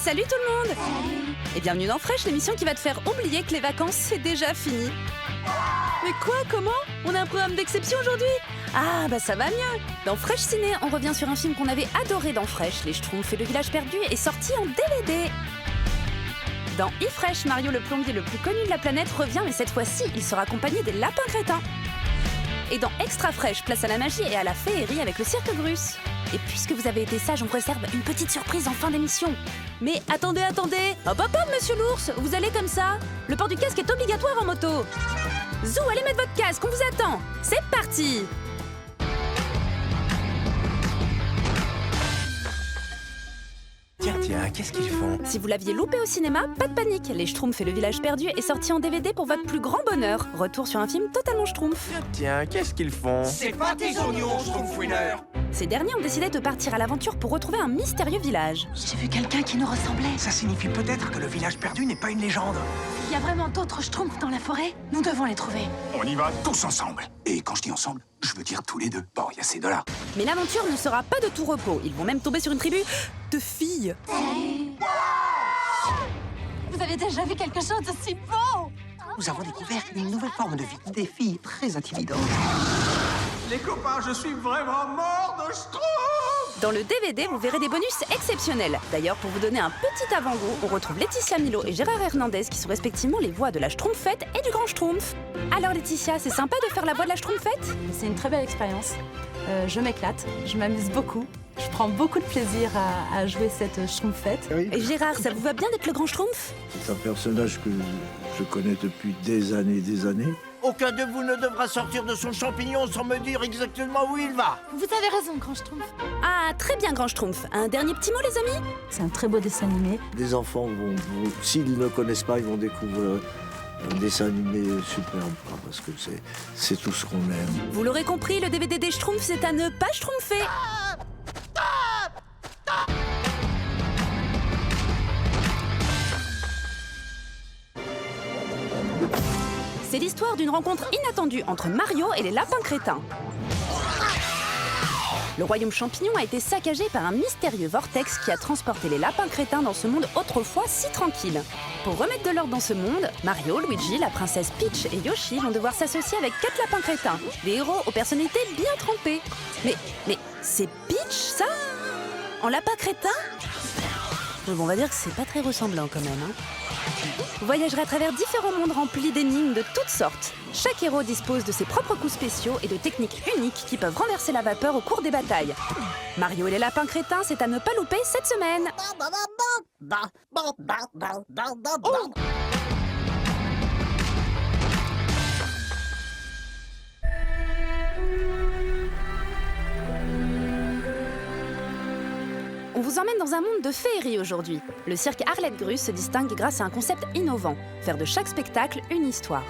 Salut tout le monde! Et bienvenue dans Fresh, l'émission qui va te faire oublier que les vacances, c'est déjà fini. Mais quoi? Comment? On a un programme d'exception aujourd'hui? Ah, bah ça va mieux! Dans Fresh Ciné, on revient sur un film qu'on avait adoré dans Fresh, Les Schtroumpfs et le village perdu, est sorti en DVD. Dans eFresh, Mario le plombier le plus connu de la planète revient, mais cette fois-ci, il sera accompagné des lapins crétins. Et dans Extra Fresh, place à la magie et à la féerie avec le cirque Grus. Et puisque vous avez été sage, on réserve une petite surprise en fin d'émission. Mais attendez! Hop, monsieur l'ours! Vous allez comme ça? Le port du casque est obligatoire en moto! Zou, allez mettre votre casque, on vous attend! C'est parti! Tiens, qu'est-ce qu'ils font? Si vous l'aviez loupé au cinéma, pas de panique. Les Schtroumpfs et le village perdu est sorti en DVD pour votre plus grand bonheur. Retour sur un film totalement Schtroumpf. Tiens, qu'est-ce qu'ils font? C'est pas tes oignons, Schtroumpfouineur! Ces derniers ont décidé de partir à l'aventure pour retrouver un mystérieux village. J'ai vu quelqu'un qui nous ressemblait. Ça signifie peut-être que le village perdu n'est pas une légende. Il y a vraiment d'autres schtroumpfs dans la forêt? Nous devons les trouver. On y va tous ensemble. Et quand je dis ensemble, je veux dire tous les deux. Bon, il y a ces deux-là. Mais l'aventure ne sera pas de tout repos. Ils vont même tomber sur une tribu de filles. Vous avez déjà vu quelque chose de si beau? Nous avons découvert une nouvelle forme de vie, des filles très intimidantes. Les copains, je suis vraiment mort de Schtroumpf! Dans le DVD, vous verrez des bonus exceptionnels. D'ailleurs, pour vous donner un petit avant-goût, on retrouve Laetitia Milo et Gérard Hernandez qui sont respectivement les voix de la Schtroumpfette et du Grand Schtroumpf. Alors Laetitia, c'est sympa de faire la voix de la Schtroumpfette? C'est une très belle expérience. Je m'éclate, je m'amuse beaucoup. Je prends beaucoup de plaisir à jouer cette Schtroumpfette. Et Gérard, ça vous va bien d'être le Grand Schtroumpf? C'est un personnage que je connais depuis des années et des années. Aucun de vous ne devra sortir de son champignon sans me dire exactement où il va. Vous avez raison, Grand Schtroumpf. Ah, très bien Grand Schtroumpf. Un dernier petit mot les amis? C'est un très beau dessin animé. Les enfants s'ils ne connaissent pas, ils vont découvrir un dessin animé superbe, parce que c'est tout ce qu'on aime. Vous l'aurez compris, le DVD des Schtroumpfs, c'est à ne pas schtroumpfer. C'est l'histoire d'une rencontre inattendue entre Mario et les lapins crétins. Le royaume champignon a été saccagé par un mystérieux vortex qui a transporté les lapins crétins dans ce monde autrefois si tranquille. Pour remettre de l'ordre dans ce monde, Mario, Luigi, la princesse Peach et Yoshi vont devoir s'associer avec 4 lapins crétins, des héros aux personnalités bien trempées. Mais c'est Peach, ça? En lapin crétin? Bon, on va dire que c'est pas très ressemblant quand même, hein. Vous voyagerez à travers différents mondes remplis d'énigmes de toutes sortes. Chaque héros dispose de ses propres coups spéciaux et de techniques uniques qui peuvent renverser la vapeur au cours des batailles. Mario et les lapins crétins, c'est à ne pas louper cette semaine. On vous emmène dans un monde de féerie aujourd'hui. Le cirque Arlette Grus se distingue grâce à un concept innovant, faire de chaque spectacle une histoire.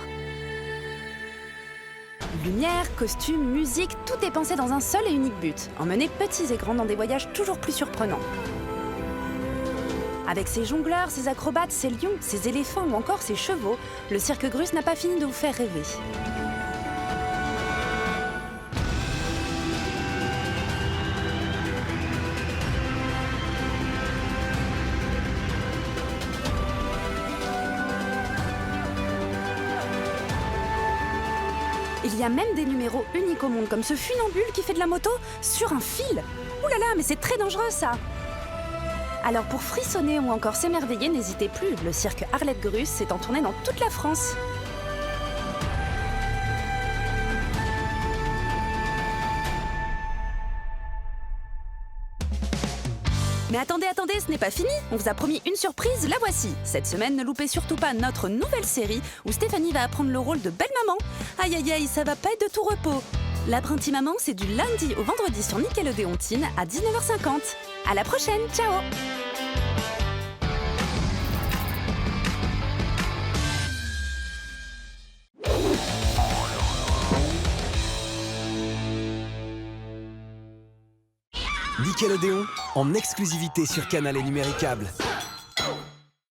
Lumière, costumes, musique, tout est pensé dans un seul et unique but, emmener petits et grands dans des voyages toujours plus surprenants. Avec ses jongleurs, ses acrobates, ses lions, ses éléphants ou encore ses chevaux, le cirque Grus n'a pas fini de vous faire rêver. Il y a même des numéros uniques au monde, comme ce funambule qui fait de la moto sur un fil. Ouh là là, mais c'est très dangereux ça! Alors pour frissonner ou encore s'émerveiller, n'hésitez plus, le cirque Arlette Grus s'est en tournée dans toute la France. Mais attendez, ce n'est pas fini. On vous a promis une surprise, la voici. Cette semaine, ne loupez surtout pas notre nouvelle série où Stéphanie va apprendre le rôle de belle maman. Aïe aïe aïe, ça va pas être de tout repos. L'apprentie maman, c'est du lundi au vendredi sur Nickelodeon Teen à 19h50. À la prochaine, ciao! Nickelodeon, en exclusivité sur Canal et Numéricable.